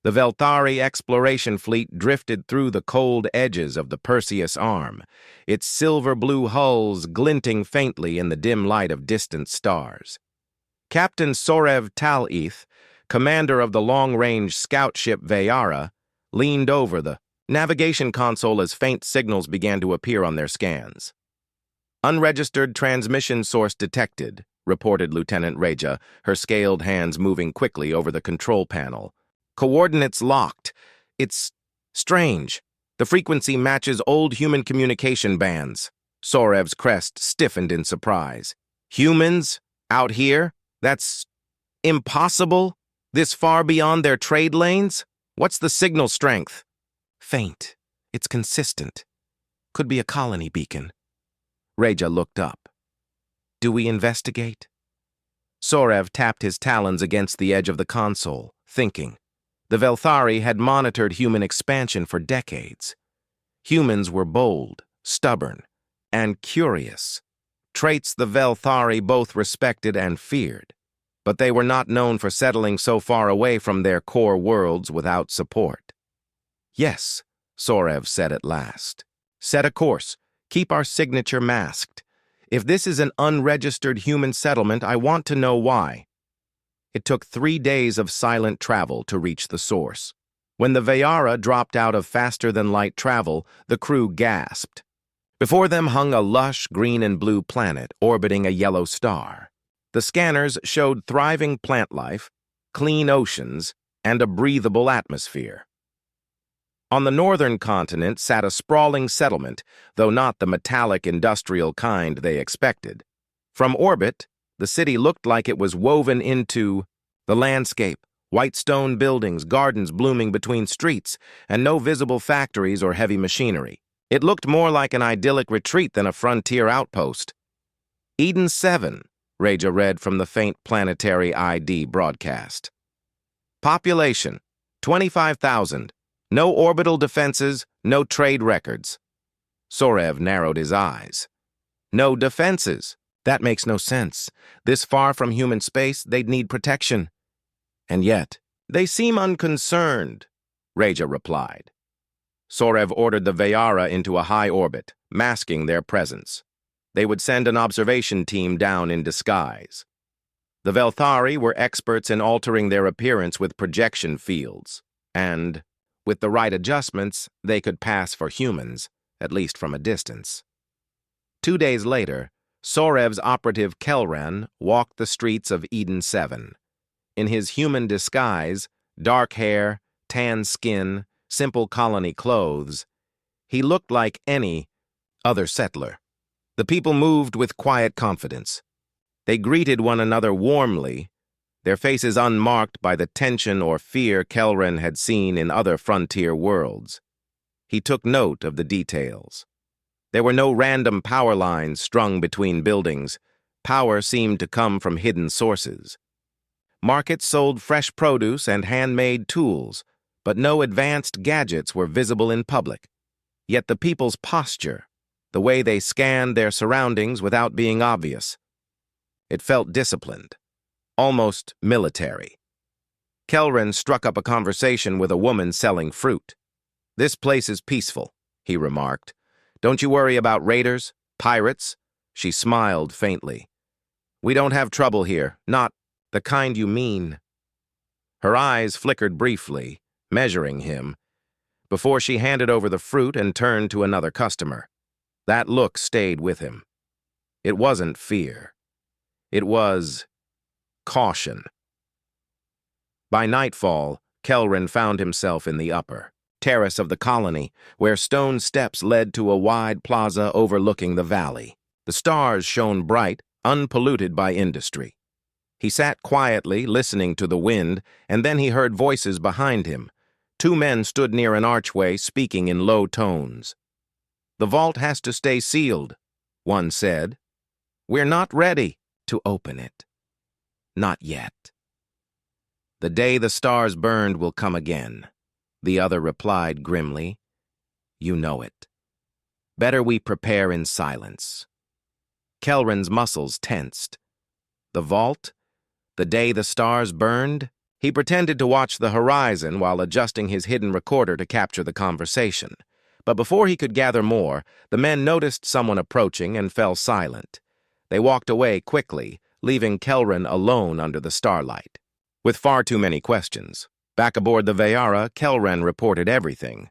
The Velthari exploration fleet drifted through the cold edges of the Perseus Arm, its silver-blue hulls glinting faintly in the dim light of distant stars. Captain Sorev Tal'ith, commander of the long-range scout ship Veyara, leaned over the navigation console as faint signals began to appear on their scans. "Unregistered transmission source detected," reported Lieutenant Reja, her scaled hands moving quickly over the control panel. "Coordinates locked. It's strange. The frequency matches old human communication bands." Sorev's crest stiffened in surprise. "Humans? Out here? That's impossible? This far beyond their trade lanes? What's the signal strength?" "Faint. It's consistent. Could be a colony beacon." Reja looked up. "Do we investigate?" Sorev tapped his talons against the edge of the console, thinking. The Velthari had monitored human expansion for decades. Humans were bold, stubborn, and curious, traits the Velthari both respected and feared. But they were not known for settling so far away from their core worlds without support. "Yes," Sorev said at last. "Set a course. Keep our signature masked. If this is an unregistered human settlement, I want to know why." It took 3 days of silent travel to reach the source. When the Veyara dropped out of faster-than-light travel, the crew gasped. Before them hung a lush green and blue planet orbiting a yellow star. The scanners showed thriving plant life, clean oceans, and a breathable atmosphere. On the northern continent sat a sprawling settlement, though not the metallic industrial kind they expected. From orbit, the city looked like it was woven into the landscape, white stone buildings, gardens blooming between streets, and no visible factories or heavy machinery. It looked more like an idyllic retreat than a frontier outpost. "Eden 7, Reja read from the faint planetary ID broadcast. "Population, 25,000. No orbital defenses, no trade records." Sorev narrowed his eyes. "No defenses? That makes no sense. This far from human space, they'd need protection. And yet, they seem unconcerned," Reja replied. Sorev ordered the Veyara into a high orbit, masking their presence. They would send an observation team down in disguise. The Velthari were experts in altering their appearance with projection fields, and, with the right adjustments, they could pass for humans, at least from a distance. 2 days later, Sorev's operative Kelran walked the streets of Eden 7. In his human disguise, dark hair, tan skin, simple colony clothes, he looked like any other settler. The people moved with quiet confidence. They greeted one another warmly, their faces unmarked by the tension or fear Kelran had seen in other frontier worlds. He took note of the details. There were no random power lines strung between buildings. Power seemed to come from hidden sources. Markets sold fresh produce and handmade tools, but no advanced gadgets were visible in public. Yet the people's posture, the way they scanned their surroundings without being obvious, it felt disciplined, almost military. Kelran struck up a conversation with a woman selling fruit. "This place is peaceful," he remarked. "Don't you worry about raiders, pirates?" She smiled faintly. "We don't have trouble here, not the kind you mean." Her eyes flickered briefly, measuring him, before she handed over the fruit and turned to another customer. That look stayed with him. It wasn't fear. It was caution. By nightfall, Kelran found himself in the upper terrace of the colony, where stone steps led to a wide plaza overlooking the valley. The stars shone bright, unpolluted by industry. He sat quietly, listening to the wind, and then he heard voices behind him. 2 men stood near an archway, speaking in low tones. "The vault has to stay sealed," one said. "We're not ready to open it. Not yet." "The day the stars burned will come again," the other replied grimly. "You know it. Better we prepare in silence." Kelran's muscles tensed. The vault? The day the stars burned? He pretended to watch the horizon while adjusting his hidden recorder to capture the conversation. But before he could gather more, the men noticed someone approaching and fell silent. They walked away quickly, leaving Kelren alone under the starlight. With far too many questions, back aboard the Veyara, Kelren reported everything.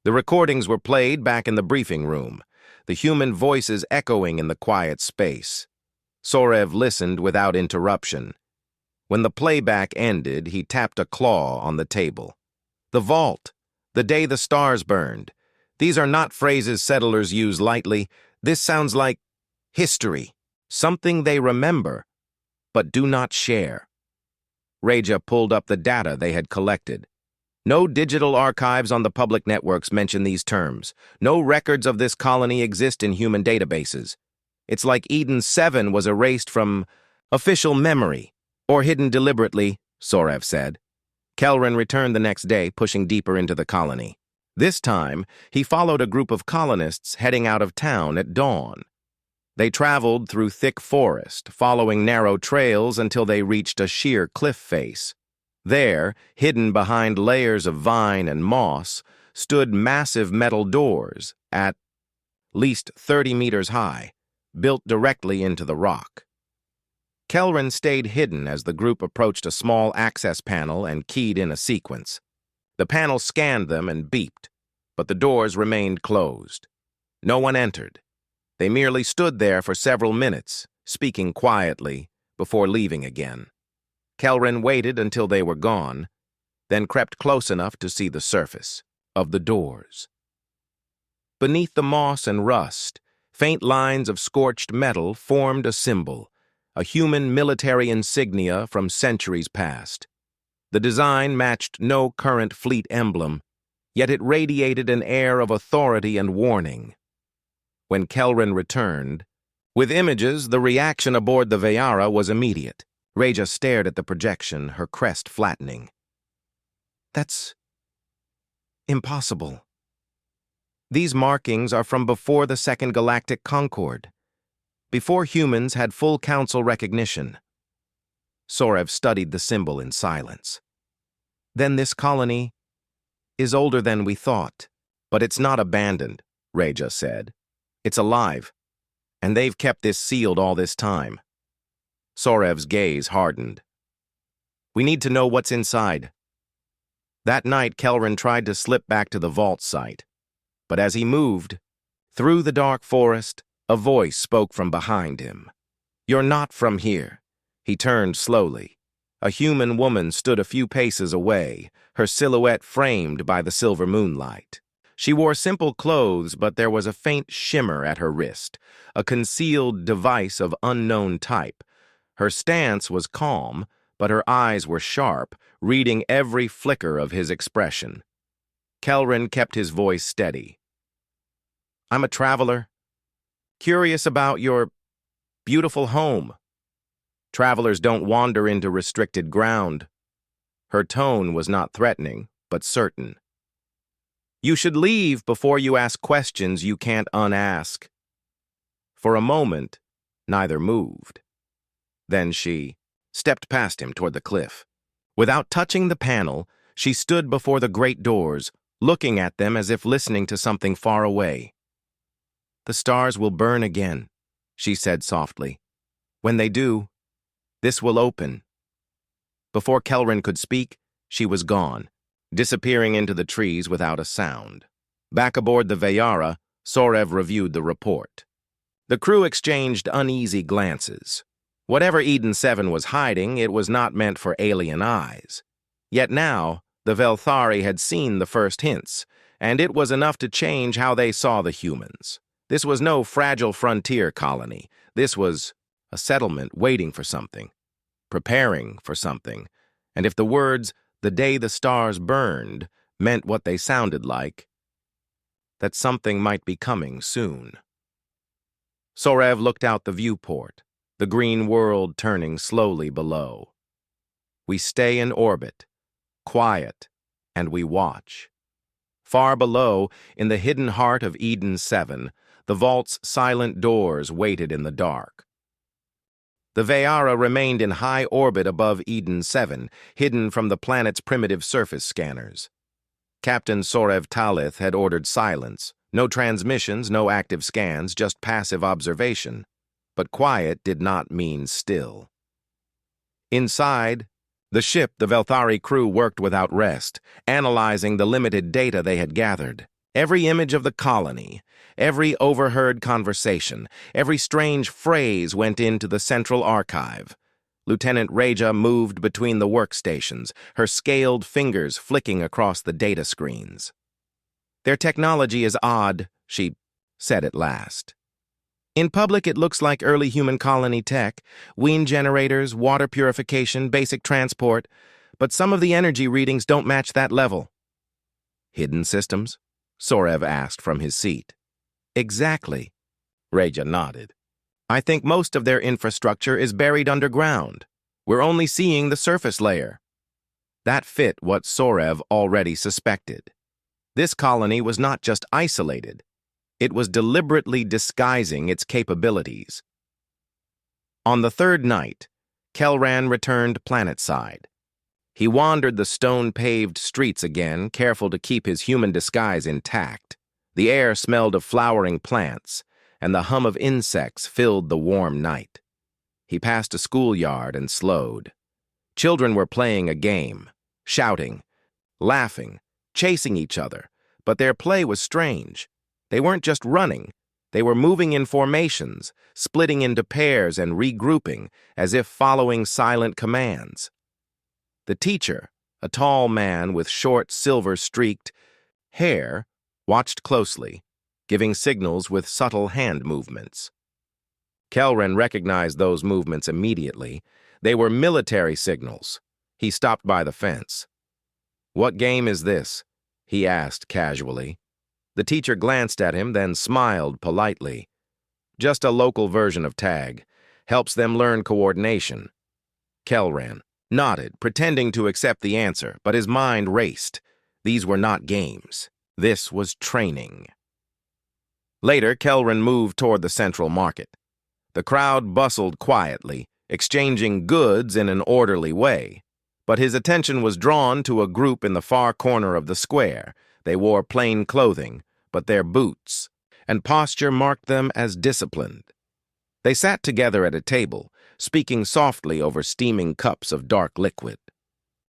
The recordings were played back in the briefing room, the human voices echoing in the quiet space. Sorev listened without interruption. When the playback ended, he tapped a claw on the table. The vault, the day the stars burned. These are not phrases settlers use lightly. This sounds like history, something they remember, but do not share. Reja pulled up the data they had collected. No digital archives on the public networks mention these terms. No records of this colony exist in human databases. It's like Eden 7 was erased from official memory, or hidden deliberately, Sorev said. Kelren returned the next day, pushing deeper into the colony. This time, he followed a group of colonists heading out of town at dawn. They traveled through thick forest, following narrow trails until they reached a sheer cliff face. There, hidden behind layers of vine and moss, stood massive metal doors at least 30 meters high, built directly into the rock. Kelren stayed hidden as the group approached a small access panel and keyed in a sequence. The panel scanned them and beeped, but the doors remained closed. No one entered. They merely stood there for several minutes, speaking quietly, before leaving again. Kelren waited until they were gone, then crept close enough to see the surface of the doors. Beneath the moss and rust, faint lines of scorched metal formed a symbol, a human military insignia from centuries past. The design matched no current fleet emblem, yet it radiated an air of authority and warning. When Kelren returned, with images, the reaction aboard the Veyara was immediate. Reja stared at the projection, her crest flattening. That's impossible. These markings are from before the Second Galactic Concord, before humans had full council recognition. Sorev studied the symbol in silence. Then this colony is older than we thought. But it's not abandoned, Reja said. It's alive, and they've kept this sealed all this time. Sorev's gaze hardened. We need to know what's inside. That night, Kelren tried to slip back to the vault site. But as he moved, through the dark forest, a voice spoke from behind him. You're not from here. He turned slowly. A human woman stood a few paces away, her silhouette framed by the silver moonlight. She wore simple clothes, but there was a faint shimmer at her wrist, a concealed device of unknown type. Her stance was calm, but her eyes were sharp, reading every flicker of his expression. Kelren kept his voice steady. I'm a traveler, curious about your beautiful home. Travelers don't wander into restricted ground. Her tone was not threatening, but certain. You should leave before you ask questions you can't unask. For a moment, neither moved. Then she stepped past him toward the cliff. Without touching the panel, she stood before the great doors, looking at them as if listening to something far away. The stars will burn again, she said softly. When they do, this will open. Before Kelren could speak, she was gone, disappearing into the trees without a sound. Back aboard the Veyara, Sorev reviewed the report. The crew exchanged uneasy glances. Whatever Eden 7 was hiding, it was not meant for alien eyes. Yet now, the Velthari had seen the first hints, and it was enough to change how they saw the humans. This was no fragile frontier colony. This was a settlement waiting for something, preparing for something. And if the words, "the day the stars burned," meant what they sounded like, that something might be coming soon. Sorev looked out the viewport, the green world turning slowly below. We stay in orbit, quiet, and we watch. Far below, in the hidden heart of Eden 7, the vault's silent doors waited in the dark. The Veyara remained in high orbit above Eden 7, hidden from the planet's primitive surface scanners. Captain Sorev Talith had ordered silence. No transmissions, no active scans, just passive observation. But quiet did not mean still. Inside the ship, the Velthari crew worked without rest, analyzing the limited data they had gathered. Every image of the colony, every overheard conversation, every strange phrase went into the central archive. Lieutenant Reja moved between the workstations, her scaled fingers flicking across the data screens. "Their technology is odd," she said at last. "In public, it looks like early human colony tech, wind generators, water purification, basic transport, but some of the energy readings don't match that level." "Hidden systems?" Sorev asked from his seat. "Exactly," Reja nodded. "I think most of their infrastructure is buried underground. We're only seeing the surface layer." That fit what Sorev already suspected. This colony was not just isolated. It was deliberately disguising its capabilities. On the third night, Kelran returned planetside. He wandered the stone-paved streets again, careful to keep his human disguise intact. The air smelled of flowering plants, and the hum of insects filled the warm night. He passed a schoolyard and slowed. Children were playing a game, shouting, laughing, chasing each other, but their play was strange. They weren't just running. They were moving in formations, splitting into pairs and regrouping, as if following silent commands. The teacher, a tall man with short, silver-streaked hair, watched closely, giving signals with subtle hand movements. Kelran recognized those movements immediately. They were military signals. He stopped by the fence. "What game is this?" he asked casually. The teacher glanced at him, then smiled politely. "Just a local version of tag. Helps them learn coordination." Kelran nodded, pretending to accept the answer, but his mind raced. These were not games. This was training. Later, Kelran moved toward the central market. The crowd bustled quietly, exchanging goods in an orderly way. But his attention was drawn to a group in the far corner of the square. They wore plain clothing, but their boots and posture marked them as disciplined. They sat together at a table, speaking softly over steaming cups of dark liquid.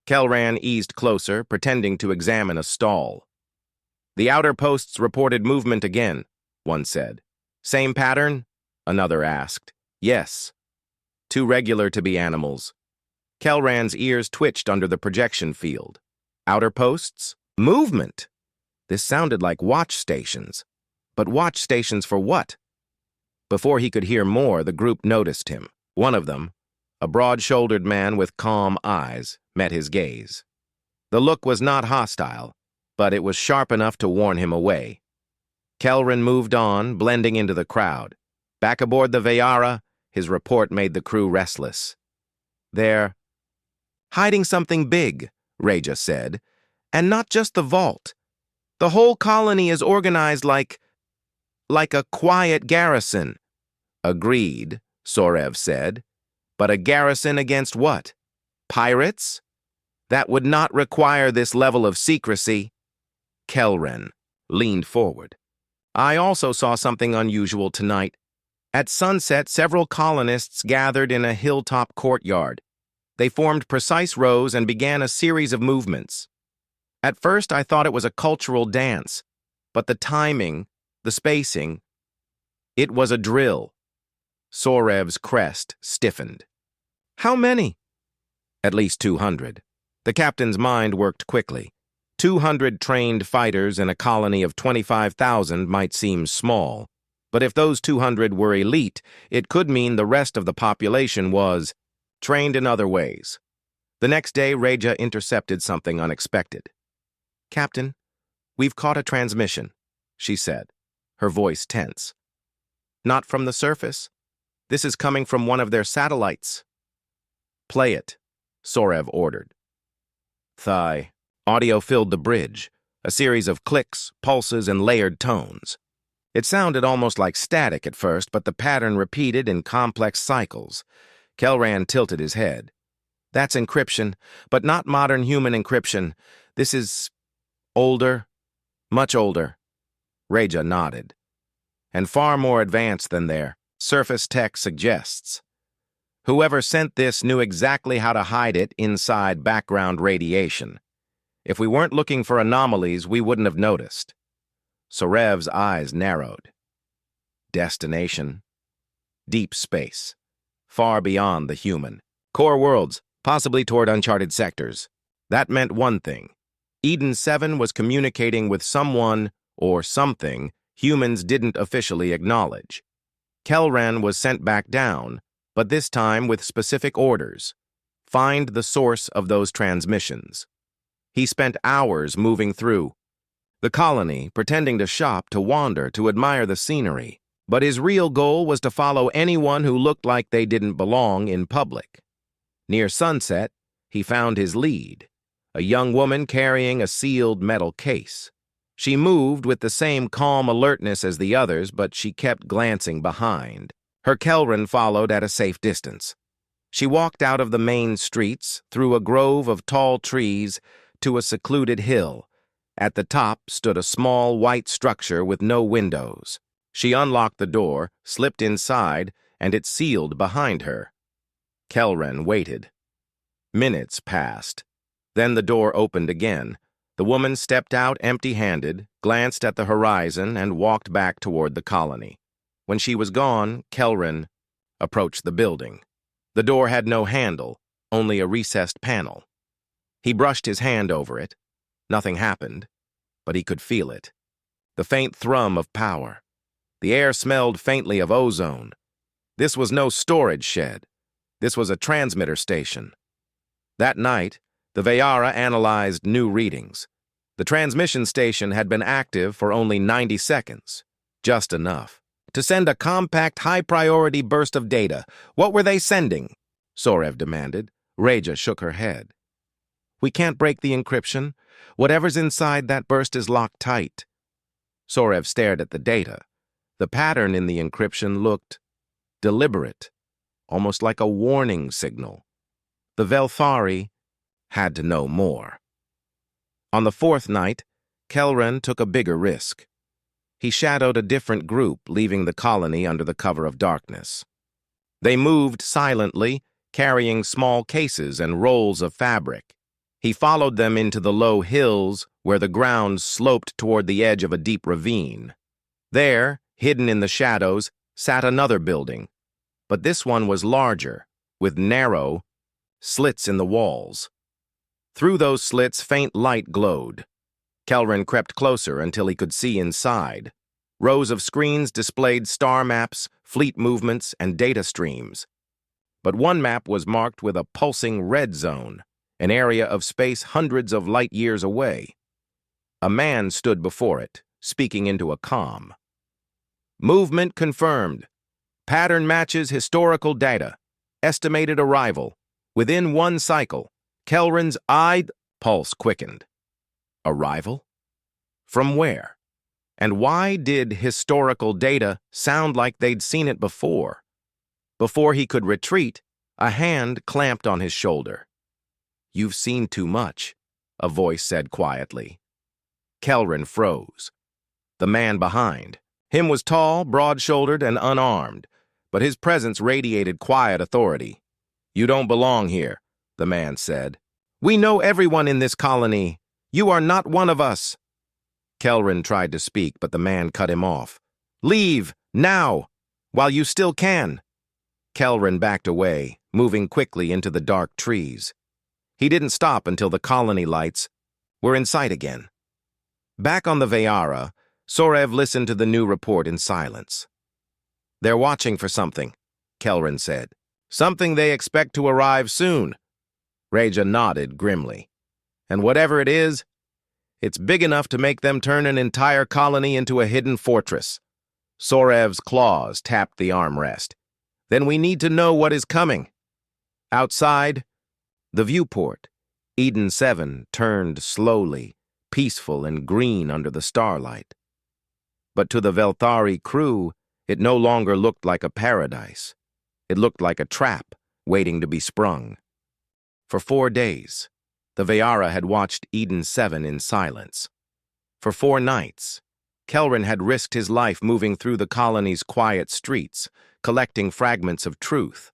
Kelran eased closer, pretending to examine a stall. "The outer posts reported movement again," one said. "Same pattern?" another asked. "Yes." "Too regular to be animals." Kelran's ears twitched under the projection field. "Outer posts? Movement!" This sounded like watch stations. But watch stations for what? Before he could hear more, the group noticed him. One of them, a broad-shouldered man with calm eyes, met his gaze. The look was not hostile, but it was sharp enough to warn him away. Kelran moved on, blending into the crowd. Back aboard the Veyara, his report made the crew restless. "They're hiding something big," Reja said, "and not just the vault. The whole colony is organized like a quiet garrison." "Agreed," Sorev said. "But a garrison against what? Pirates? That would not require this level of secrecy." Kelran leaned forward. "I also saw something unusual tonight. At sunset, several colonists gathered in a hilltop courtyard. They formed precise rows and began a series of movements. At first, I thought it was a cultural dance, but the timing, the spacing, it was a drill." Sorev's crest stiffened. "How many?" "At least 200. The captain's mind worked quickly. 200 trained fighters in a colony of 25,000 might seem small, but if those 200 were elite, it could mean the rest of the population was trained in other ways. The next day, Reja intercepted something unexpected. "Captain, we've caught a transmission," she said, her voice tense. "Not from the surface. This is coming from one of their satellites." "Play it," Sorev ordered. Thigh. Audio filled the bridge, a series of clicks, pulses, and layered tones. It sounded almost like static at first, but the pattern repeated in complex cycles. Kelran tilted his head. That's encryption, but not modern human encryption. This is older, much older. Reja nodded. And far more advanced than their surface tech suggests. Whoever sent this knew exactly how to hide it inside background radiation. If we weren't looking for anomalies, we wouldn't have noticed. Sorev's eyes narrowed. Destination. Deep space. Far beyond the human. Core worlds, possibly toward uncharted sectors. That meant one thing. Eden 7 was communicating with someone or something humans didn't officially acknowledge. Kelran was sent back down, but this time with specific orders. Find the source of those transmissions. He spent hours moving through the colony, pretending to shop, to wander, to admire the scenery. But his real goal was to follow anyone who looked like they didn't belong in public. Near sunset, he found his lead, a young woman carrying a sealed metal case. She moved with the same calm alertness as the others, but she kept glancing behind. Her Kelran followed at a safe distance. She walked out of the main streets, through a grove of tall trees, to a secluded hill. At the top stood a small white structure with no windows. She unlocked the door, slipped inside, and it sealed behind her. Kelran waited. Minutes passed. Then the door opened again. The woman stepped out empty-handed, glanced at the horizon, and walked back toward the colony. When she was gone, Kelran approached the building. The door had no handle, only a recessed panel. He brushed his hand over it. Nothing happened, but he could feel it. The faint thrum of power. The air smelled faintly of ozone. This was no storage shed. This was a transmitter station. That night, the Veyara analyzed new readings. The transmission station had been active for only 90 seconds. Just enough to send a compact, high-priority burst of data. What were they sending? Sorev demanded. Reja shook her head. We can't break the encryption. Whatever's inside that burst is locked tight. Sorev stared at the data. The pattern in the encryption looked deliberate, almost like a warning signal. The Velthari had to know more. On the fourth night, Kelran took a bigger risk. He shadowed a different group, leaving the colony under the cover of darkness. They moved silently, carrying small cases and rolls of fabric. He followed them into the low hills where the ground sloped toward the edge of a deep ravine. There, hidden in the shadows, sat another building, but this one was larger, with narrow slits in the walls. Through those slits, faint light glowed. Kelran crept closer until he could see inside. Rows of screens displayed star maps, fleet movements, and data streams. But one map was marked with a pulsing red zone, an area of space hundreds of light years away. A man stood before it, speaking into a comm. Movement confirmed. Pattern matches historical data. Estimated arrival. Within one cycle. Kelran's pulse quickened. Arrival? From where? And why did historical data sound like they'd seen it before? Before he could retreat, a hand clamped on his shoulder. You've seen too much, a voice said quietly. Kelran froze. The man behind him was tall, broad-shouldered, and unarmed, but his presence radiated quiet authority. You don't belong here, the man said. We know everyone in this colony. You are not one of us. Kelran tried to speak, but the man cut him off. Leave, now, while you still can. Kelran backed away, moving quickly into the dark trees. He didn't stop until the colony lights were in sight again. Back on the Veyara, Sorev listened to the new report in silence. They're watching for something, Kelran said. Something they expect to arrive soon. Reja nodded grimly. And whatever it is, it's big enough to make them turn an entire colony into a hidden fortress. Sorev's claws tapped the armrest. Then we need to know what is coming. Outside, the viewport, Eden 7 turned slowly, peaceful and green under the starlight. But to the Velthari crew, it no longer looked like a paradise. It looked like a trap, waiting to be sprung. For 4 days, the Veyara had watched Eden 7 in silence. For 4 nights, Kelrin had risked his life moving through the colony's quiet streets, collecting fragments of truth.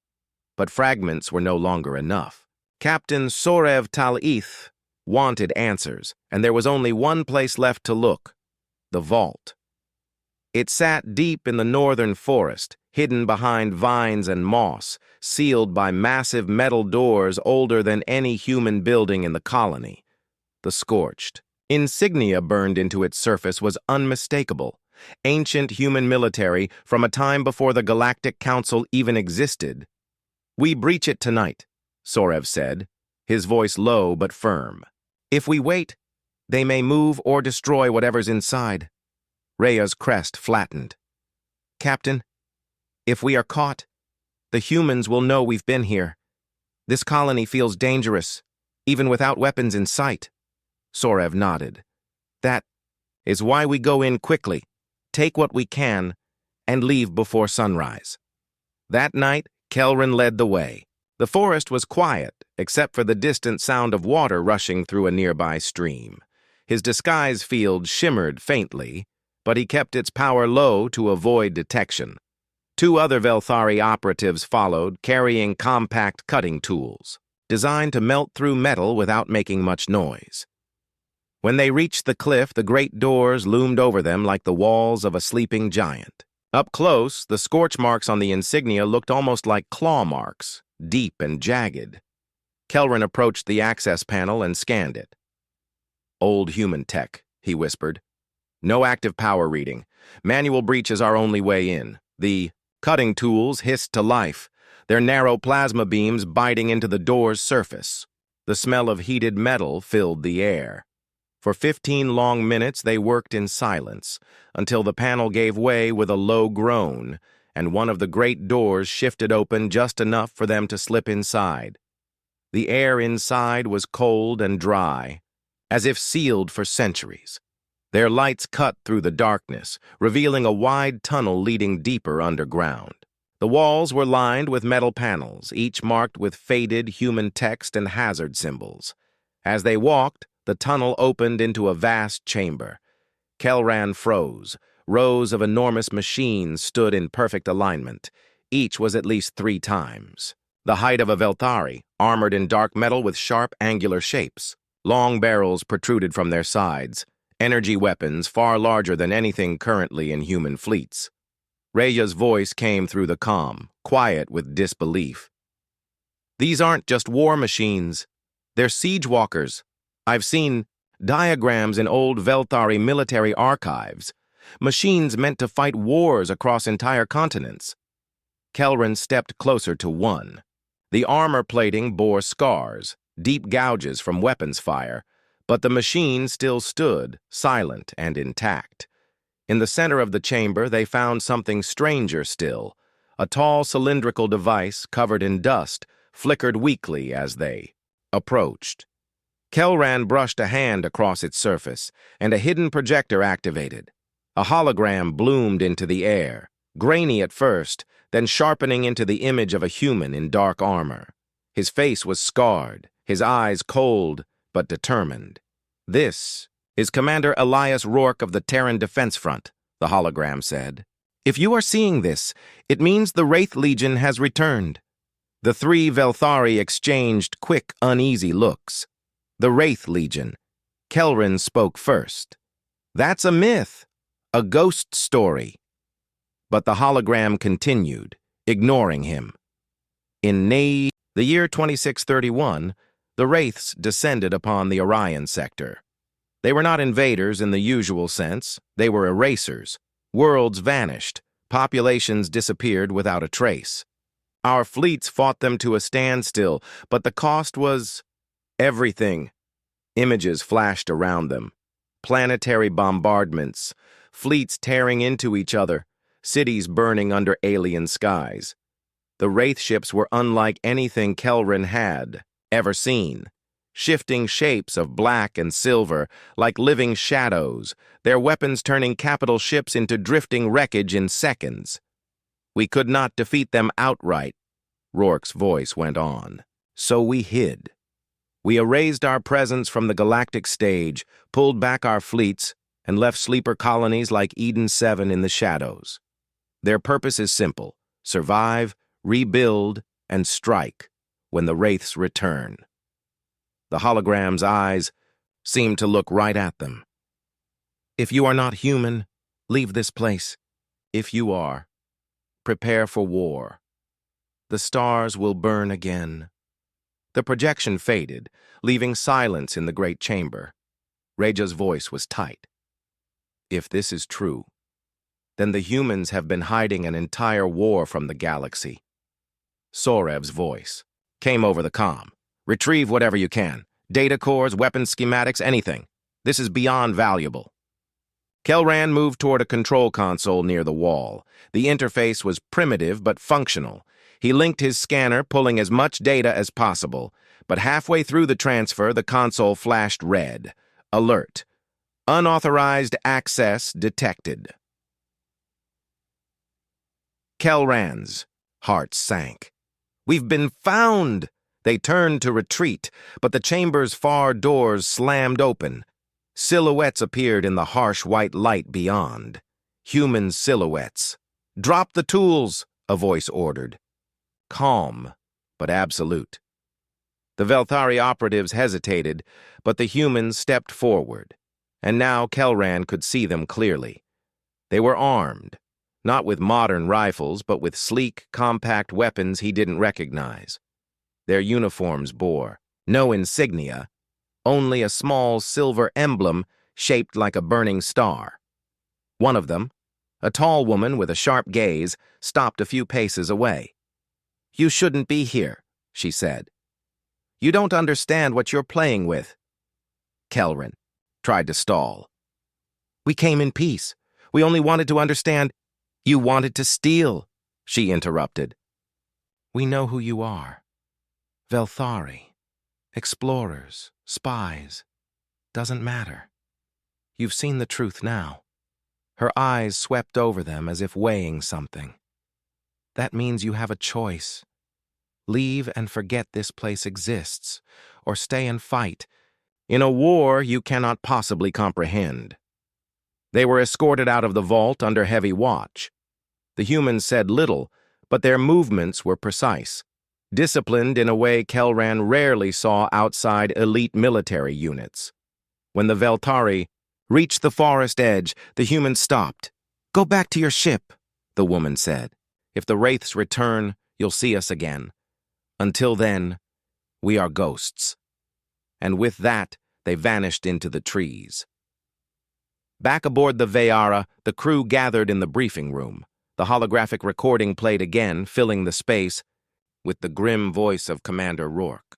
But fragments were no longer enough. Captain Sorev Tal-Ith wanted answers, and there was only one place left to look: the vault. It sat deep in the northern forest, hidden behind vines and moss, sealed by massive metal doors older than any human building in the colony. The scorched insignia burned into its surface was unmistakable. Ancient human military from a time before the Galactic Council even existed. "We breach it tonight," Sorev said, his voice low but firm. "If we wait, they may move or destroy whatever's inside." Rhea's crest flattened. "Captain, if we are caught, the humans will know we've been here. This colony feels dangerous, even without weapons in sight." Sorev nodded. "That is why we go in quickly, take what we can, and leave before sunrise." That night, Kelrin led the way. The forest was quiet, except for the distant sound of water rushing through a nearby stream. His disguise field shimmered faintly, but he kept its power low to avoid detection. 2 other Velthari operatives followed, carrying compact cutting tools, designed to melt through metal without making much noise. When they reached the cliff, the great doors loomed over them like the walls of a sleeping giant. Up close, the scorch marks on the insignia looked almost like claw marks, deep and jagged. Kelrin approached the access panel and scanned it. "Old human tech," he whispered. "No active power reading. Manual breach is our only way in." The cutting tools hissed to life, their narrow plasma beams biting into the door's surface. The smell of heated metal filled the air. For 15 long minutes they worked in silence, until the panel gave way with a low groan, and one of the great doors shifted open just enough for them to slip inside. The air inside was cold and dry, as if sealed for centuries. Their lights cut through the darkness, revealing a wide tunnel leading deeper underground. The walls were lined with metal panels, each marked with faded human text and hazard symbols. As they walked, the tunnel opened into a vast chamber. Kelran froze. Rows of enormous machines stood in perfect alignment. Each was at least 3 times the height of a Velthari, armored in dark metal with sharp, angular shapes. Long barrels protruded from their sides, energy weapons far larger than anything currently in human fleets. Rhea's voice came through the comm, quiet with disbelief. "These aren't just war machines. They're siege walkers. I've seen diagrams in old Velthari military archives. Machines meant to fight wars across entire continents." Kelrin stepped closer to one. The armor plating bore scars, deep gouges from weapons fire, but the machine still stood, silent and intact. In the center of the chamber, they found something stranger still. A tall cylindrical device, covered in dust, flickered weakly as they approached. Kelran brushed a hand across its surface, and a hidden projector activated. A hologram bloomed into the air, grainy at first, then sharpening into the image of a human in dark armor. His face was scarred, his eyes cold but determined. "This is Commander Elias Rourke of the Terran Defense Front," the hologram said. "If you are seeing this, it means the Wraith Legion has returned." The 3 Velthari exchanged quick, uneasy looks. "The Wraith Legion." Kelrin spoke first. "That's a myth, a ghost story." But the hologram continued, ignoring him. In the year 2631, the Wraiths descended upon the Orion sector. They were not invaders in the usual sense. They were erasers. Worlds vanished. Populations disappeared without a trace. Our fleets fought them to a standstill, but the cost was everything. Images flashed around them. Planetary bombardments, fleets tearing into each other, cities burning under alien skies. The Wraith ships were unlike anything Kelrin had ever seen. Shifting shapes of black and silver, like living shadows, their weapons turning capital ships into drifting wreckage in seconds. We could not defeat them outright, Rourke's voice went on. So we hid. We erased our presence from the galactic stage, pulled back our fleets, and left sleeper colonies like Eden 7 in the shadows. Their purpose is simple: survive, rebuild, and strike when the Wraiths return. The hologram's eyes seemed to look right at them. If you are not human, leave this place. If you are, prepare for war. The stars will burn again. The projection faded, leaving silence in the great chamber. Reja's voice was tight. If this is true, then the humans have been hiding an entire war from the galaxy. Sorev's voice came over the comm. Retrieve whatever you can. Data cores, weapons schematics, anything. This is beyond valuable. Kelran moved toward a control console near the wall. The interface was primitive but functional. He linked his scanner, pulling as much data as possible, but halfway through the transfer, the console flashed red. Alert. Unauthorized access detected. Kelran's heart sank. We've been found! They turned to retreat, but the chamber's far doors slammed open. Silhouettes appeared in the harsh white light beyond. Human silhouettes. Drop the tools, a voice ordered. Calm, but absolute. The Velthari operatives hesitated, but the humans stepped forward, and now Kelran could see them clearly. They were armed, not with modern rifles, but with sleek, compact weapons he didn't recognize. Their uniforms bore no insignia, only a small silver emblem shaped like a burning star. One of them, a tall woman with a sharp gaze, stopped a few paces away. You shouldn't be here, she said. You don't understand what you're playing with. Kelran tried to stall. We came in peace. We only wanted to understand. You wanted to steal, she interrupted. We know who you are. Velthari. Explorers. Spies. Doesn't matter. You've seen the truth now. Her eyes swept over them as if weighing something. That means you have a choice. Leave and forget this place exists, or stay and fight, in a war you cannot possibly comprehend. They were escorted out of the vault under heavy watch. The humans said little, but their movements were precise, disciplined in a way Kelran rarely saw outside elite military units. When the Velthari reached the forest edge, the humans stopped. Go back to your ship, the woman said. If the Wraiths return, you'll see us again. Until then, we are ghosts. And with that, they vanished into the trees. Back aboard the Veyara, the crew gathered in the briefing room. The holographic recording played again, filling the space with the grim voice of Commander Rourke.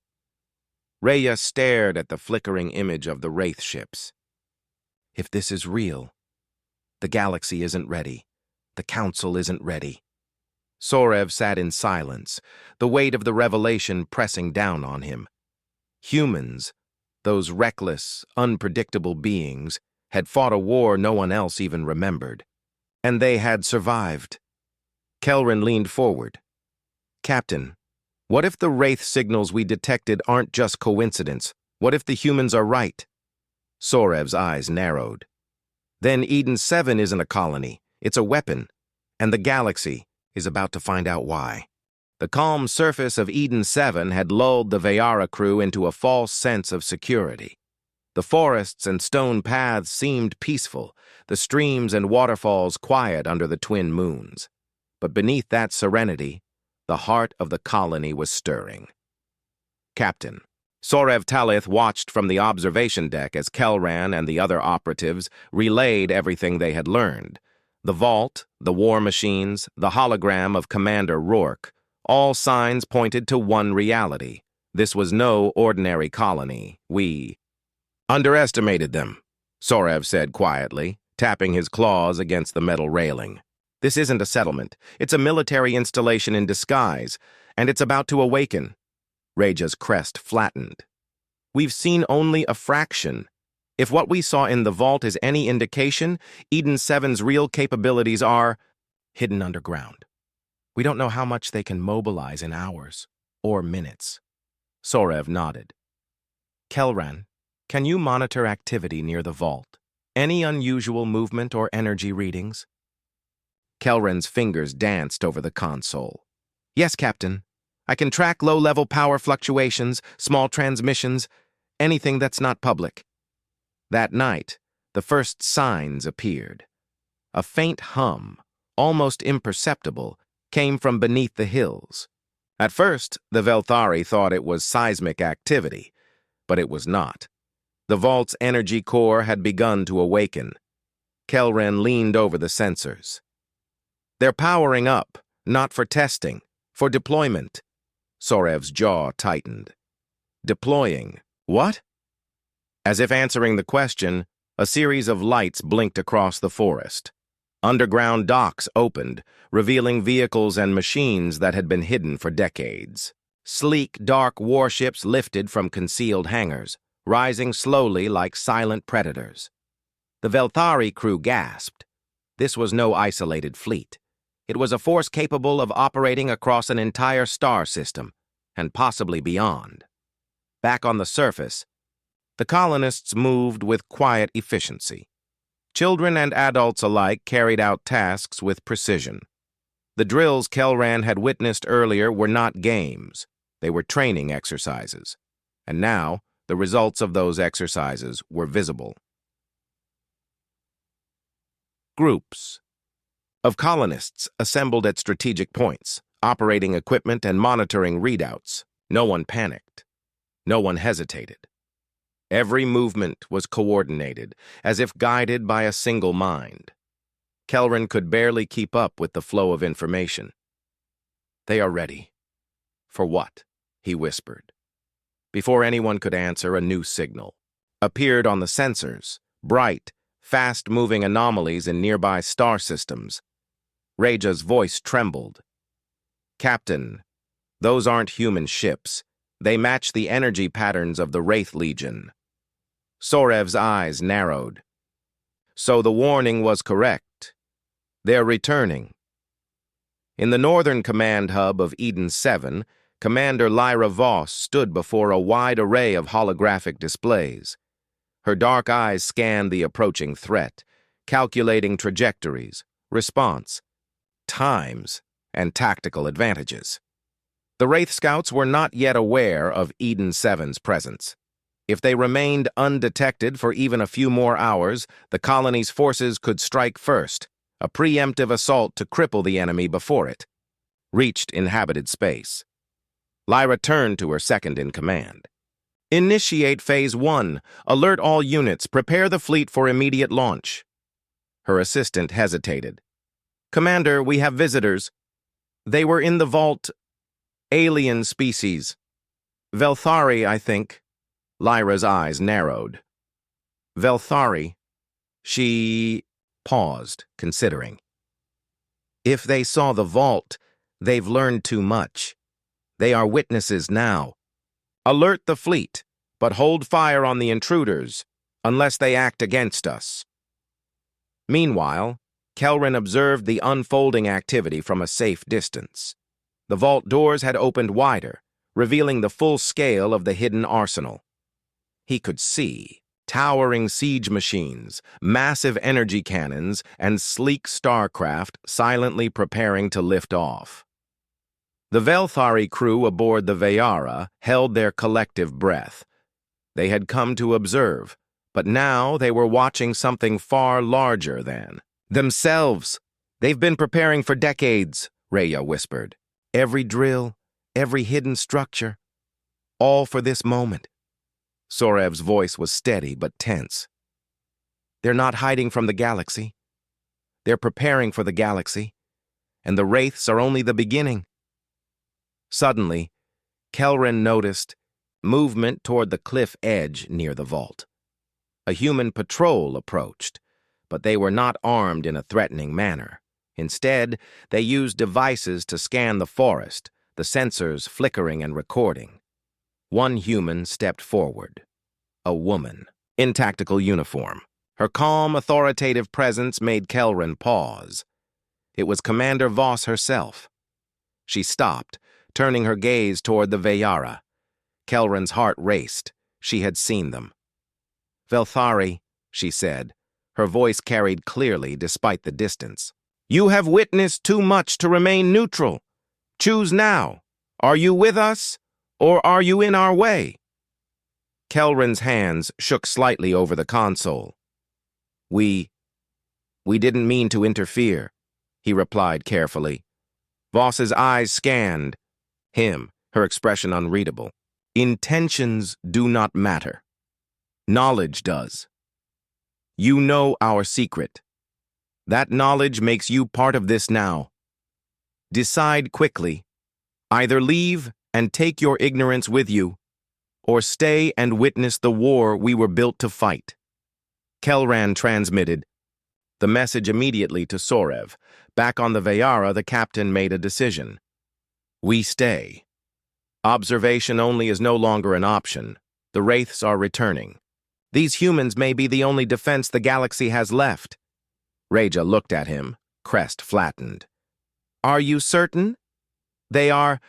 Rhea stared at the flickering image of the Wraith ships. If this is real, the galaxy isn't ready. The Council isn't ready. Sorev sat in silence, the weight of the revelation pressing down on him. Humans, those reckless, unpredictable beings, had fought a war no one else even remembered. And they had survived. Kelran leaned forward. Captain, what if the Wraith signals we detected aren't just coincidence? What if the humans are right? Sorev's eyes narrowed. Then Eden 7 isn't a colony, it's a weapon, and the galaxy is about to find out why. The calm surface of Eden 7 had lulled the Veyara crew into a false sense of security. The forests and stone paths seemed peaceful, the streams and waterfalls quiet under the twin moons. But beneath that serenity, the heart of the colony was stirring. Captain, Sorev Talith watched from the observation deck as Kelran and the other operatives relayed everything they had learned. The vault, the war machines, the hologram of Commander Rourke, all signs pointed to one reality. This was no ordinary colony. We underestimated them, Sorev said quietly, tapping his claws against the metal railing. This isn't a settlement. It's a military installation in disguise, and it's about to awaken. Reja's crest flattened. We've seen only a fraction. If what we saw in the vault is any indication, Eden 7's real capabilities are hidden underground. We don't know how much they can mobilize in hours or minutes. Sorev nodded. Kelran, can you monitor activity near the vault? Any unusual movement or energy readings? Kelran's fingers danced over the console. Yes, Captain. I can track low-level power fluctuations, small transmissions, anything that's not public. That night, the first signs appeared. A faint hum, almost imperceptible, came from beneath the hills. At first, the Velthari thought it was seismic activity, but it was not. The vault's energy core had begun to awaken. Kelran leaned over the sensors. They're powering up, not for testing, for deployment. Sorev's jaw tightened. Deploying. What? As if answering the question, a series of lights blinked across the forest. Underground docks opened, revealing vehicles and machines that had been hidden for decades. Sleek, dark warships lifted from concealed hangars, rising slowly like silent predators. The Velthari crew gasped. This was no isolated fleet. It was a force capable of operating across an entire star system, and possibly beyond. Back on the surface, the colonists moved with quiet efficiency. Children and adults alike carried out tasks with precision. The drills Kelran had witnessed earlier were not games. They were training exercises. And now, the results of those exercises were visible. Groups of colonists assembled at strategic points, operating equipment and monitoring readouts. No one panicked. No one hesitated. Every movement was coordinated, as if guided by a single mind. Kelran could barely keep up with the flow of information. They are ready. For what? He whispered. Before anyone could answer, a new signal appeared on the sensors, bright, fast-moving anomalies in nearby star systems. Reja's voice trembled. Captain, those aren't human ships. They match the energy patterns of the Wraith Legion. Sorev's eyes narrowed. So the warning was correct. They're returning. In the northern command hub of Eden 7, Commander Lyra Voss stood before a wide array of holographic displays. Her dark eyes scanned the approaching threat, calculating trajectories, response, times, and tactical advantages. The Wraith Scouts were not yet aware of Eden 7's presence. If they remained undetected for even a few more hours, the colony's forces could strike first, a preemptive assault to cripple the enemy before it reached inhabited space. Lyra turned to her second-in-command. Initiate Phase 1. Alert all units. Prepare the fleet for immediate launch. Her assistant hesitated. Commander, we have visitors. They were in the vault. Alien species. Velthari, I think. Lyra's eyes narrowed. Velthari. She paused, considering. If they saw the vault, they've learned too much. They are witnesses now. Alert the fleet, but hold fire on the intruders, unless they act against us. Meanwhile, Kelran observed the unfolding activity from a safe distance. The vault doors had opened wider, revealing the full scale of the hidden arsenal. He could see towering siege machines, massive energy cannons, and sleek starcraft silently preparing to lift off. The Velthari crew aboard the Veyara held their collective breath. They had come to observe, but now they were watching something far larger than themselves. They've been preparing for decades, Reja whispered. Every drill, every hidden structure, all for this moment. Sorev's voice was steady but tense. They're not hiding from the galaxy. They're preparing for the galaxy, and the Wraiths are only the beginning. Suddenly, Kelran noticed movement toward the cliff edge near the vault. A human patrol approached, but they were not armed in a threatening manner. Instead, they used devices to scan the forest, the sensors flickering and recording. One human stepped forward. A woman, in tactical uniform. Her calm, authoritative presence made Kelran pause. It was Commander Voss herself. She stopped, turning her gaze toward the Veyara. Kelren's heart raced. She had seen them. "Velthari," she said. Her voice carried clearly despite the distance. "You have witnessed too much to remain neutral. Choose now. Are you with us, or are you in our way?" Kelren's hands shook slightly over the console. We didn't mean to interfere," he replied carefully. Voss's eyes scanned him, her expression unreadable. "Intentions do not matter. Knowledge does. You know our secret. That knowledge makes you part of this now. Decide quickly. Either leave and take your ignorance with you, or stay and witness the war we were built to fight." Kelran transmitted the message immediately to Sorev. Back on the Veyara, the captain made a decision. "We stay. Observation only is no longer an option. The Wraiths are returning. These humans may be the only defense the galaxy has left." Reja looked at him, crest flattened. "Are you certain? They are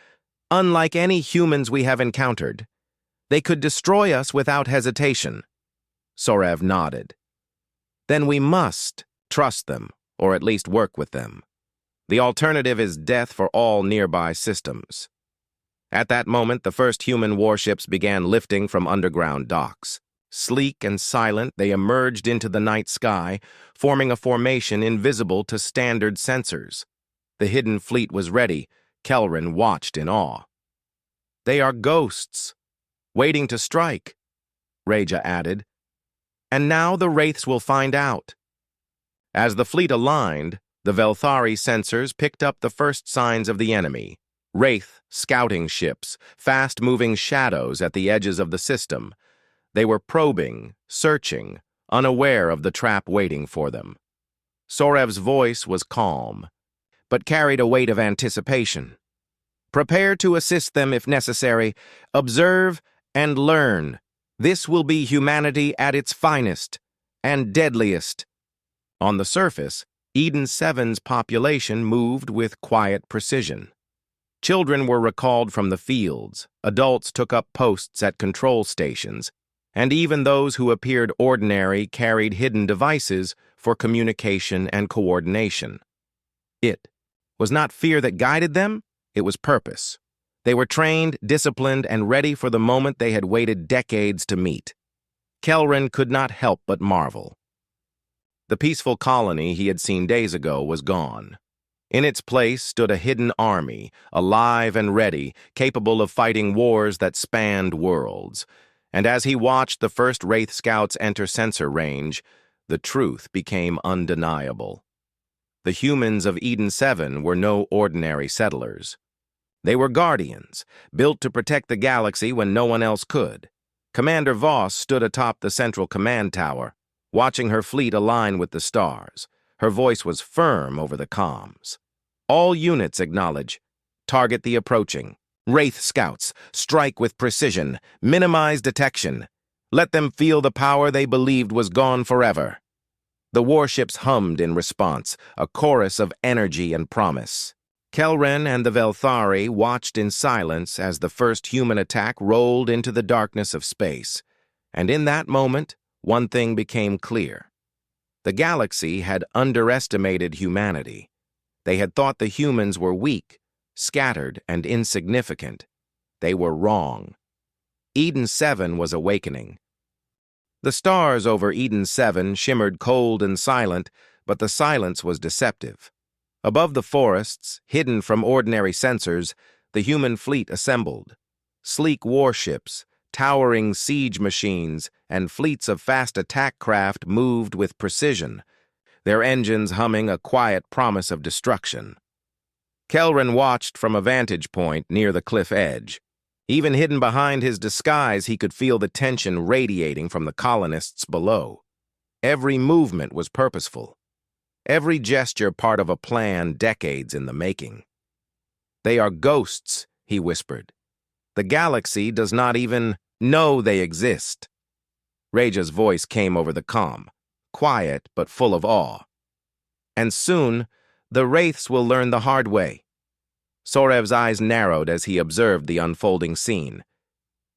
unlike any humans we have encountered. They could destroy us without hesitation." Sorev nodded. "Then we must trust them, or at least work with them. The alternative is death for all nearby systems." At that moment, the first human warships began lifting from underground docks. Sleek and silent, they emerged into the night sky, forming a formation invisible to standard sensors. The hidden fleet was ready. Kelren watched in awe. "They are ghosts, waiting to strike," Reja added. "And now the Wraiths will find out." As the fleet aligned, the Velthari sensors picked up the first signs of the enemy. Wraith scouting ships, fast-moving shadows at the edges of the system. They were probing, searching, unaware of the trap waiting for them. Sorev's voice was calm, but carried a weight of anticipation. "Prepare to assist them if necessary. Observe and learn. This will be humanity at its finest and deadliest." On the surface, Eden 7's population moved with quiet precision. Children were recalled from the fields, adults took up posts at control stations, and even those who appeared ordinary carried hidden devices for communication and coordination. It was not fear that guided them, it was purpose. They were trained, disciplined, and ready for the moment they had waited decades to meet. Kelren could not help but marvel. The peaceful colony he had seen days ago was gone. In its place stood a hidden army, alive and ready, capable of fighting wars that spanned worlds. And as he watched the first Wraith scouts enter sensor range, the truth became undeniable. The humans of Eden 7 were no ordinary settlers. They were guardians, built to protect the galaxy when no one else could. Commander Voss stood atop the central command tower, watching her fleet align with the stars. Her voice was firm over the comms. "All units acknowledge. Target the approaching. Wraith scouts, strike with precision. Minimize detection. Let them feel the power they believed was gone forever." The warships hummed in response, a chorus of energy and promise. Kelren and the Velthari watched in silence as the first human attack rolled into the darkness of space. And in that moment, one thing became clear. The galaxy had underestimated humanity. They had thought the humans were weak, scattered, and insignificant. They were wrong. Eden 7 was awakening. The stars over Eden 7 shimmered cold and silent, but the silence was deceptive. Above the forests, hidden from ordinary sensors, the human fleet assembled. Sleek warships, towering siege machines, and fleets of fast attack craft moved with precision, their engines humming a quiet promise of destruction. Kelren watched from a vantage point near the cliff edge. Even hidden behind his disguise, he could feel the tension radiating from the colonists below. Every movement was purposeful. Every gesture part of a plan decades in the making. "They are ghosts," he whispered. "The galaxy does not even know they exist." Reja's voice came over the comm, quiet but full of awe. "And soon, the Wraiths will learn the hard way." Sorev's eyes narrowed as he observed the unfolding scene.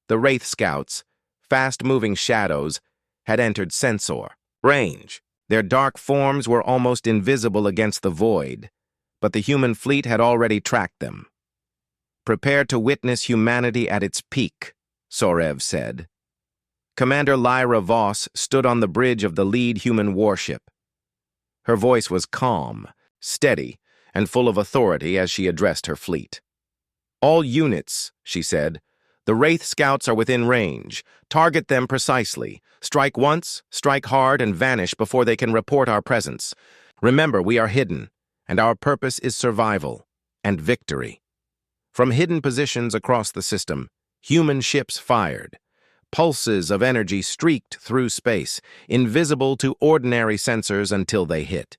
The Wraith Scouts, fast-moving shadows, had entered sensor range. Their dark forms were almost invisible against the void, but the human fleet had already tracked them. "Prepare to witness humanity at its peak," Sorev said. Commander Lyra Voss stood on the bridge of the lead human warship. Her voice was calm, steady, and full of authority as she addressed her fleet. "All units," she said, "the Wraith Scouts are within range. Target them precisely. Strike once, strike hard, and vanish before they can report our presence. Remember, we are hidden, and our purpose is survival and victory." From hidden positions across the system, human ships fired. Pulses of energy streaked through space, invisible to ordinary sensors until they hit.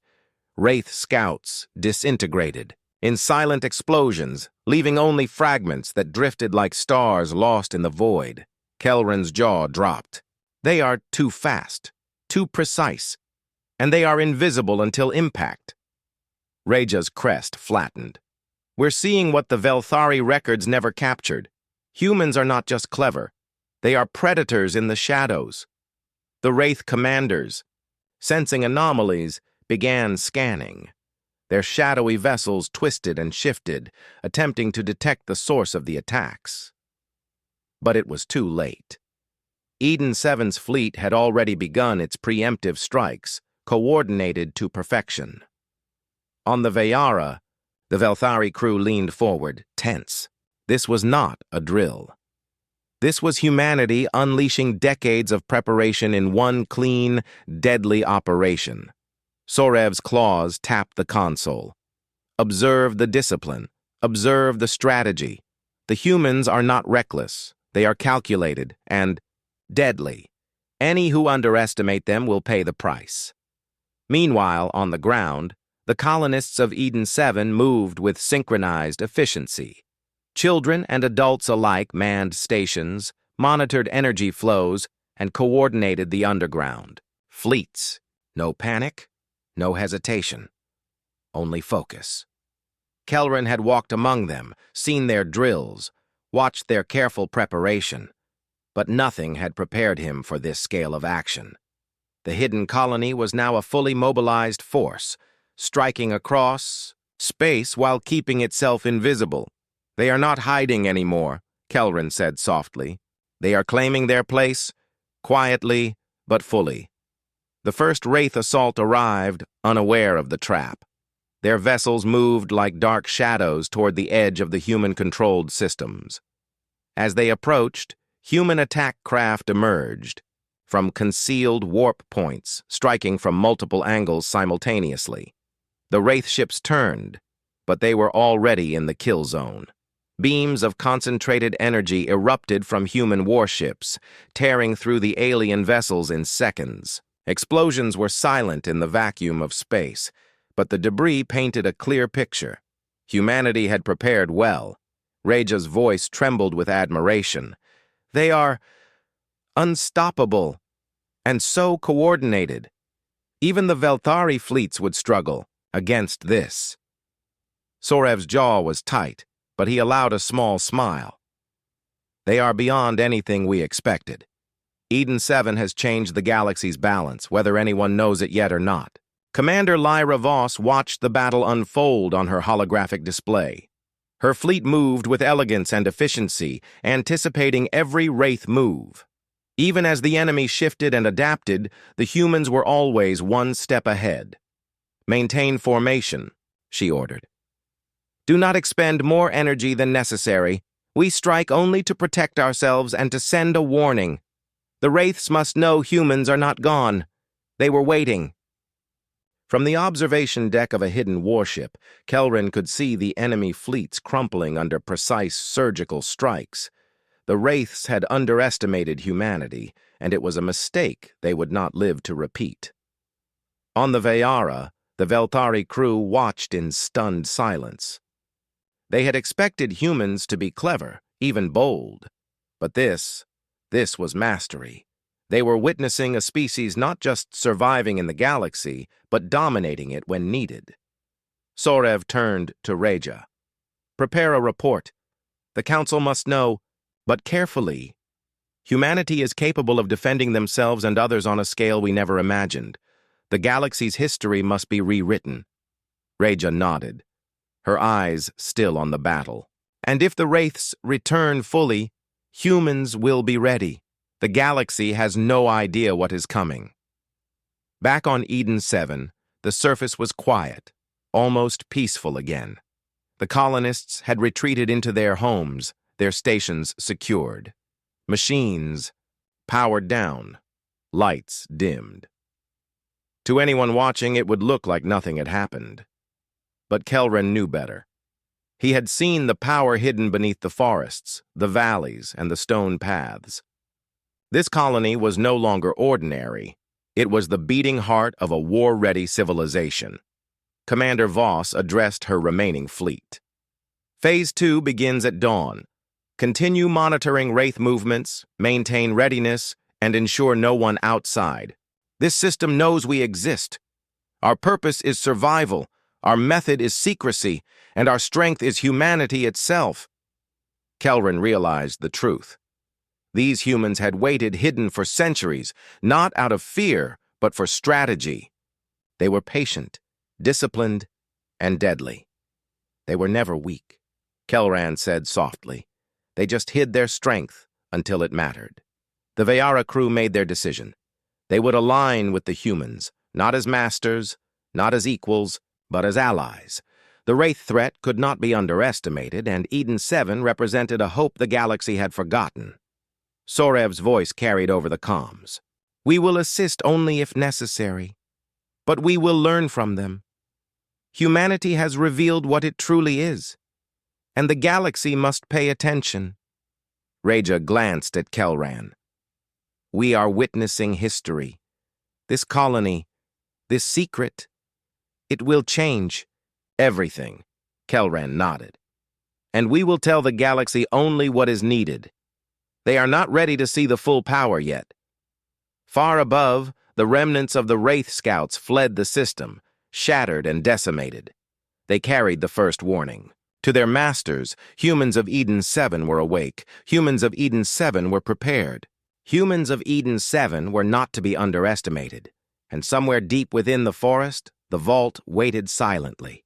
Wraith Scouts disintegrated in silent explosions, leaving only fragments that drifted like stars lost in the void. Kelrin's jaw dropped. "They are too fast, too precise, and they are invisible until impact." Reja's crest flattened. "We're seeing what the Velthari records never captured. Humans are not just clever. They are predators in the shadows." The Wraith commanders, sensing anomalies, began scanning. Their shadowy vessels twisted and shifted, attempting to detect the source of the attacks. But it was too late. Eden 7's fleet had already begun its preemptive strikes, coordinated to perfection. On the Veyara, the Velthari crew leaned forward, tense. This was not a drill. This was humanity unleashing decades of preparation in one clean, deadly operation. Sorev's claws tapped the console. "Observe the discipline. Observe the strategy. The humans are not reckless. They are calculated and deadly. Any who underestimate them will pay the price." Meanwhile, on the ground, the colonists of Eden 7 moved with synchronized efficiency. Children and adults alike manned stations, monitored energy flows, and coordinated the underground. Fleets. No panic, no hesitation. Only focus. Kelrin had walked among them, seen their drills, watched their careful preparation, but nothing had prepared him for this scale of action. The hidden colony was now a fully mobilized force, striking across space while keeping itself invisible. "They are not hiding anymore," Kelrin said softly. "They are claiming their place, quietly but fully." The first Wraith assault arrived, unaware of the trap. Their vessels moved like dark shadows toward the edge of the human-controlled systems. As they approached, human attack craft emerged, from concealed warp points, striking from multiple angles simultaneously. The Wraith ships turned, but they were already in the kill zone. Beams of concentrated energy erupted from human warships, tearing through the alien vessels in seconds. Explosions were silent in the vacuum of space, but the debris painted a clear picture. Humanity had prepared well. Reja's voice trembled with admiration. "They are unstoppable, and so coordinated. Even the Velthari fleets would struggle against this." Sorev's jaw was tight, but he allowed a small smile. "They are beyond anything we expected. Eden 7 has changed the galaxy's balance, whether anyone knows it yet or not." Commander Lyra Voss watched the battle unfold on her holographic display. Her fleet moved with elegance and efficiency, anticipating every Wraith move. Even as the enemy shifted and adapted, the humans were always one step ahead. "Maintain formation," she ordered. "Do not expend more energy than necessary. We strike only to protect ourselves and to send a warning. The Wraiths must know humans are not gone. They were waiting." From the observation deck of a hidden warship, Kelrin could see the enemy fleets crumpling under precise surgical strikes. The Wraiths had underestimated humanity, and it was a mistake they would not live to repeat. On the Veyara, the Velthari crew watched in stunned silence. They had expected humans to be clever, even bold. But this was mastery. They were witnessing a species not just surviving in the galaxy, but dominating it when needed. Sorev turned to Reja. Prepare a report. The Council must know, but carefully. Humanity is capable of defending themselves and others on a scale we never imagined. The galaxy's history must be rewritten. Reja nodded, her eyes still on the battle. And if the Wraiths return fully, humans will be ready. The galaxy has no idea what is coming. Back on Eden 7, the surface was quiet, almost peaceful again. The colonists had retreated into their homes, their stations secured. Machines powered down, lights dimmed. To anyone watching, it would look like nothing had happened. But Kelren knew better. He had seen the power hidden beneath the forests, the valleys, and the stone paths. This colony was no longer ordinary. It was the beating heart of a war-ready civilization. Commander Voss addressed her remaining fleet. Phase 2 begins at dawn. Continue monitoring Wraith movements, maintain readiness, and ensure no one outside. This system knows we exist. Our purpose is survival, our method is secrecy, and our strength is humanity itself. Kelren realized the truth. These humans had waited hidden for centuries, not out of fear, but for strategy. They were patient, disciplined, and deadly. They were never weak, Kelran said softly. They just hid their strength until it mattered. The Veyara crew made their decision. They would align with the humans, not as masters, not as equals, but as allies. The Wraith threat could not be underestimated, and Eden 7 represented a hope the galaxy had forgotten. Sorev's voice carried over the comms. We will assist only if necessary, but we will learn from them. Humanity has revealed what it truly is, and the galaxy must pay attention. Reja glanced at Kelran. We are witnessing history. This colony, this secret, it will change everything. Kelran nodded. And we will tell the galaxy only what is needed. They are not ready to see the full power yet. Far above, the remnants of the Wraith scouts fled the system, shattered and decimated. They carried the first warning. To their masters, humans of Eden 7 were awake. Humans of Eden 7 were prepared. Humans of Eden 7 were not to be underestimated. And somewhere deep within the forest, the vault waited silently.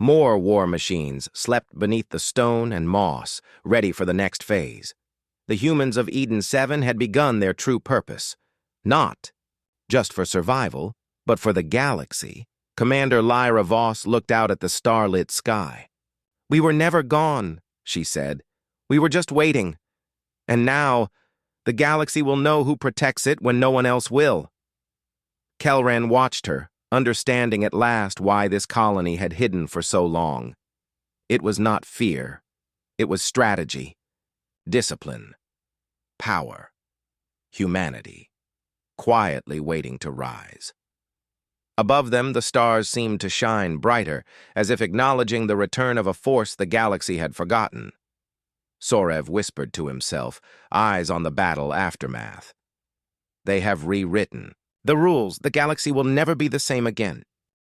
More war machines slept beneath the stone and moss, ready for the next phase. The humans of Eden 7 had begun their true purpose. Not just for survival, but for the galaxy. Commander Lyra Voss looked out at the starlit sky. We were never gone, she said. We were just waiting. And now, the galaxy will know who protects it when no one else will. Kelran watched her, understanding at last why this colony had hidden for so long. It was not fear. It was strategy, discipline, power, humanity, quietly waiting to rise. Above them, the stars seemed to shine brighter, as if acknowledging the return of a force the galaxy had forgotten. Sorev whispered to himself, eyes on the battle aftermath. They have rewritten the rules. The galaxy will never be the same again.